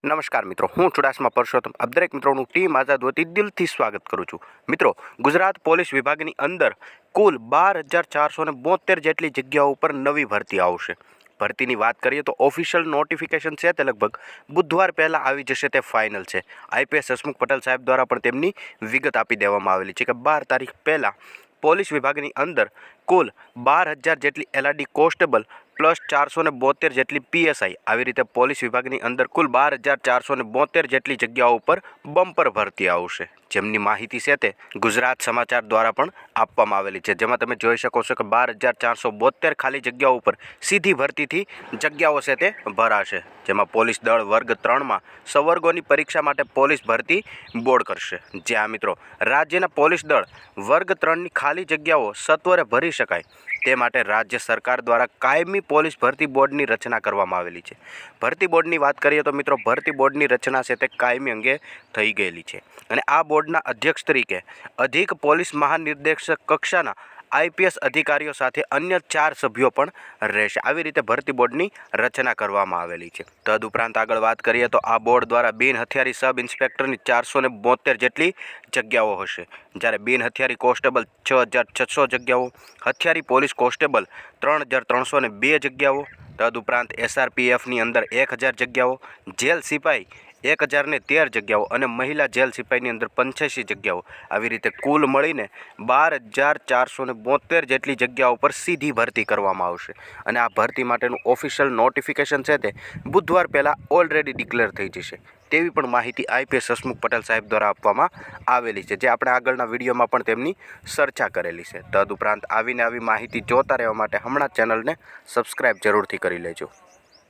નમસ્કાર મિત્રો, હું ચુડાસમા પરસોત્તમ આપ દરેક મિત્રોનું ટીમ આઝાદ વતી દિલથી સ્વાગત કરું છું. મિત્રો, ગુજરાત પોલીસ વિભાગની અંદર કુલ 12,472 જેટલી જગ્યાઓ ઉપર નવી ભરતી આવશે. ભરતીની વાત કરીએ તો ઓફિશિયલ નોટિફિકેશન છે તે લગભગ બુધવાર પહેલાં આવી જશે, તે ફાઇનલ છે. આઈપીએસ હસમુખ પટેલ સાહેબ દ્વારા પણ તેમની વિગત આપી દેવામાં આવેલી છે કે 12 તારીખ પહેલાં પોલીસ વિભાગની અંદર કુલ 12,000 જેટલી એલઆરડી કોન્સ્ટેબલ પ્લસ 472 જેટલી પીએસઆઈ, આવી રીતે પોલીસ વિભાગની અંદર કુલ 12,472 જેટલી જગ્યાઓ ઉપર બમ્પર ભરતી આવશે, જેમની માહિતી છે તે ગુજરાત સમાચાર દ્વારા પણ આપવામાં આવેલી છે. જેમાં તમે જોઈ શકો છો કે 12,472 ખાલી જગ્યાઓ ઉપર સીધી ભરતીથી જગ્યાઓ છે તે ભરાશે. જેમાં પોલીસ દળ વર્ગ 3માં સંવર્ગોની પરીક્ષા માટે પોલીસ ભરતી બોર્ડ કરશે. જ્યાં મિત્રો રાજ્યના પોલીસ દળ વર્ગ 3ની ખાલી જગ્યાઓ સત્વરે ભરી શકાય તે માટે રાજ્ય સરકાર દ્વારા કાયમી પોલીસ ભરતી બોર્ડની રચના કરવામાં આવેલી છે. ભરતી બોર્ડની વાત કરીએ તો મિત્રો ભરતી બોર્ડની રચના છે તે કાયમી અંગે થઈ ગયેલી છે અને આ બોર્ડના અધ્યક્ષ તરીકે અધિક પોલીસ મહાનિર્દેશક કક્ષાના આઈપીએસ અધિકારીઓ સાથે અન્ય 4 સભ્યો પણ રહેશે. આવી રીતે ભરતી બોર્ડની રચના કરવામાં આવેલી છે. તદુપરાંત આગળ વાત કરીએ તો આ બોર્ડ દ્વારા બિન હથિયારી સબ ઇન્સ્પેક્ટરની 472 જેટલી જગ્યાઓ હશે, જ્યારે બિન હથિયારી કોન્સ્ટેબલ 6,600 જગ્યાઓ, હથિયારી પોલીસ કોન્સ્ટેબલ 3,302 જગ્યાઓ, તદુપરાંત એસઆરપીએફની અંદર 1,000 જગ્યાઓ, જેલ સિપાઈ 1,013 જગ્યાઓ અને મહિલા જેલ સિપાઈની અંદર 85 જગ્યાઓ, આવી રીતે કુલ મળીને 12,472 જેટલી જગ્યાઓ પર સીધી ભરતી કરવામાં આવશે. અને આ ભરતી માટેનું ઓફિશિયલ નોટિફિકેશન છે તે બુધવાર પહેલાં ઓલરેડી ડિક્લેર થઈ જશે તેવી પણ માહિતી આઈપીએસ હસમુખ પટેલ સાહેબ દ્વારા આપવામાં આવેલી છે, જે આપણે આગળના વિડીયોમાં પણ તેમની ચર્ચા કરેલી છે. તદુપરાંત આવી માહિતી જોતા રહેવા માટે હમણાં ચેનલને સબસ્ક્રાઈબ જરૂરથી કરી લેજો.